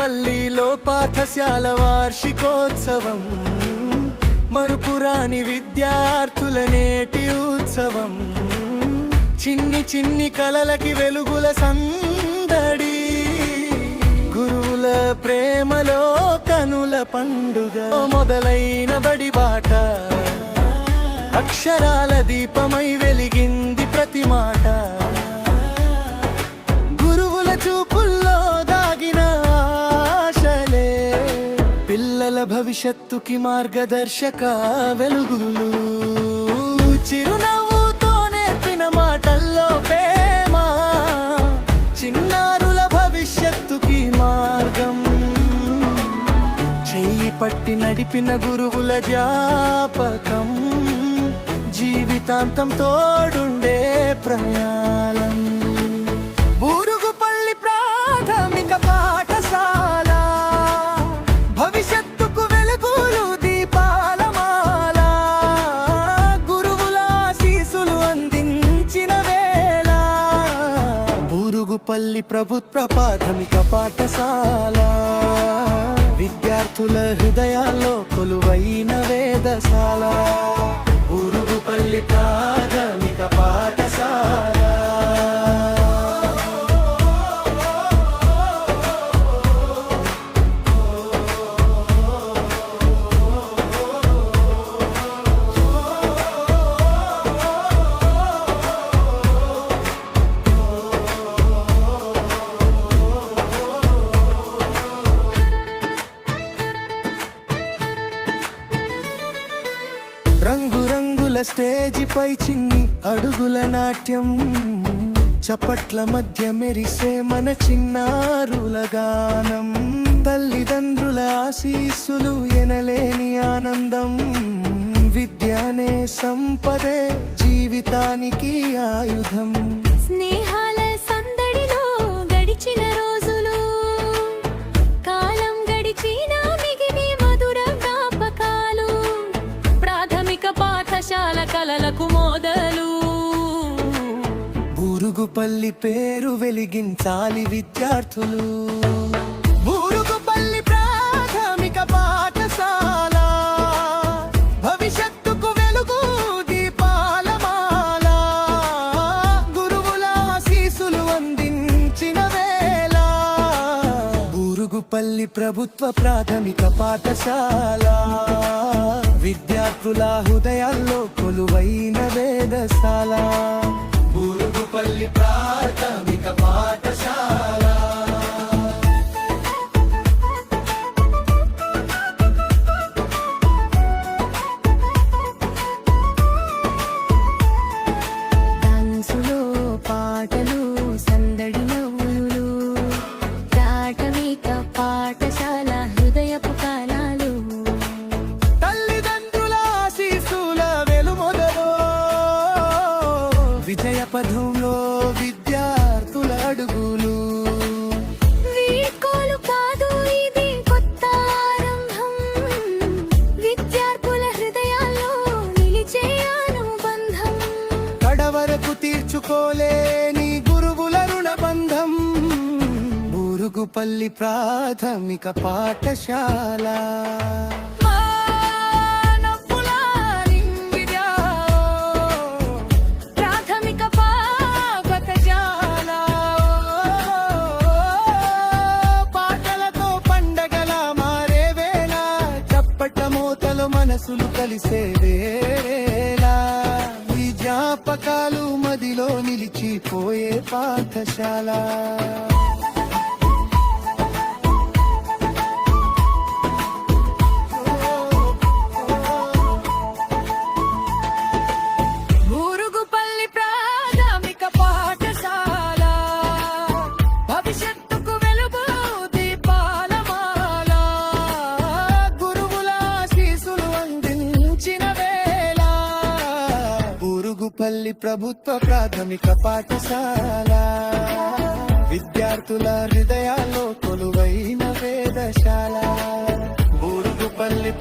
బూరుగుపల్లిలో పాఠశాల వార్షికోత్సవం, మరుపురాని విద్యార్థుల నేటి ఉత్సవం, చిన్ని చిన్ని కలలకి వెలుగుల సందడి, గురువుల ప్రేమలో కనుల పండుగ, మొదలైన బడి బాట అక్షరాల దీపమై వెలిగింది ప్రతి మాట, గురువుల చూపుల్లో దాగిన ఆశలే పిల్లల భవిష్యత్తుకి మార్గదర్శక వెలుగులు, చిరునవ్వుతో నేర్పిన మాటల్లో ప్రేమ, చిన్నారుల భవిష్యత్తుకి మార్గం, చెయ్యి పట్టి నడిపిన గురువుల జ్ఞాపకం, జీవితాంతం తోడుండే ప్రయాణం. బూరుగుపల్లి ప్రాథమిక పాఠశాల భవిష్యత్తుకు వెలుగులు దీపాల మాల, గురువుల ఆశీస్సులు అందించిన వేళ, బూరుగుపల్లి ప్రభుత్వ ప్రాథమిక పాఠశాల విద్యార్థుల హృదయాల్లో కొలువైన వేదశాల, బూరుగుపల్లి ప్రాథమిక పాఠశాల. రంగురంగుల స్టేజిపై చిన్ని అడుగుల నాట్యం, చప్పట్ల మధ్య మెరిసే మన చిన్నారుల గానం, తల్లిదండ్రుల ఆశీస్సులు ఎనలేని ఆనందం, విద్యానే సంపదే జీవితానికి ఆయుధం, స్నేహాల సందడిలో గడిచిన రోజులు, కాలం గడిచిన మిగిలి మధుర జ్ఞాపకాలు, ప్రాథమిక పాఠశాల కలలకు మొదలు, బూరుగుపల్లి పేరు వెలిగించాలి విద్యార్థులు, బూరుగుపల్లి ప్రాథమిక పాఠశాల భవిష్యత్తుకు వెలుగు దీపాల మాల, గురువుల ఆశీస్సులు అందించిన వేళ, బూరుగుపల్లి ప్రభుత్వ ప్రాథమిక పాఠశాల విద్యార్థుల హృదయాల్లో కొలువైన వేదశాల, బూరుగుపల్లి ప్రాథమిక పాఠశాల. డాన్సులో పాటలు సందడి నవ్వులు, ప్రాథమిక పాఠశాల హృదయపు కాలాలు, తల్లిదండ్రుల ఆశీస్సుల వెలుమొదలో, విజయ పథంలో విద్యార్థుల అడుగులు, వీడ్కోలు కాదు ఇది కొత్త ఆరంభం, విద్యార్థుల హృదయాల్లో నిలిచే అనుబంధం, కడవరకు తీర్చుకోలేని గురువుల రుణబంధం, బూరుగుపల్లి ప్రాథమిక పాఠశాల. ప్రాథమిక పాఠశాల పాటలతో పండగల మారే వేళ, చప్పట మోతలు మనసులు కలిసే వేళ, ఈ జ్ఞాపకాలు మదిలో నిలిచిపోయే పాఠశాల. బూరుగుపల్లి ప్రాథమిక పాఠశాల భవిష్యత్తుకు వెలుగు దీపాల మాల, గురువుల ఆశీస్సులు అందించిన వేళ, బూరుగుపల్లి ప్రభుత్వ ప్రాథమిక పాఠశాల విద్యార్థుల హృదయాల్లో కొలువైన వేదశాల, బూరుగుపల్లి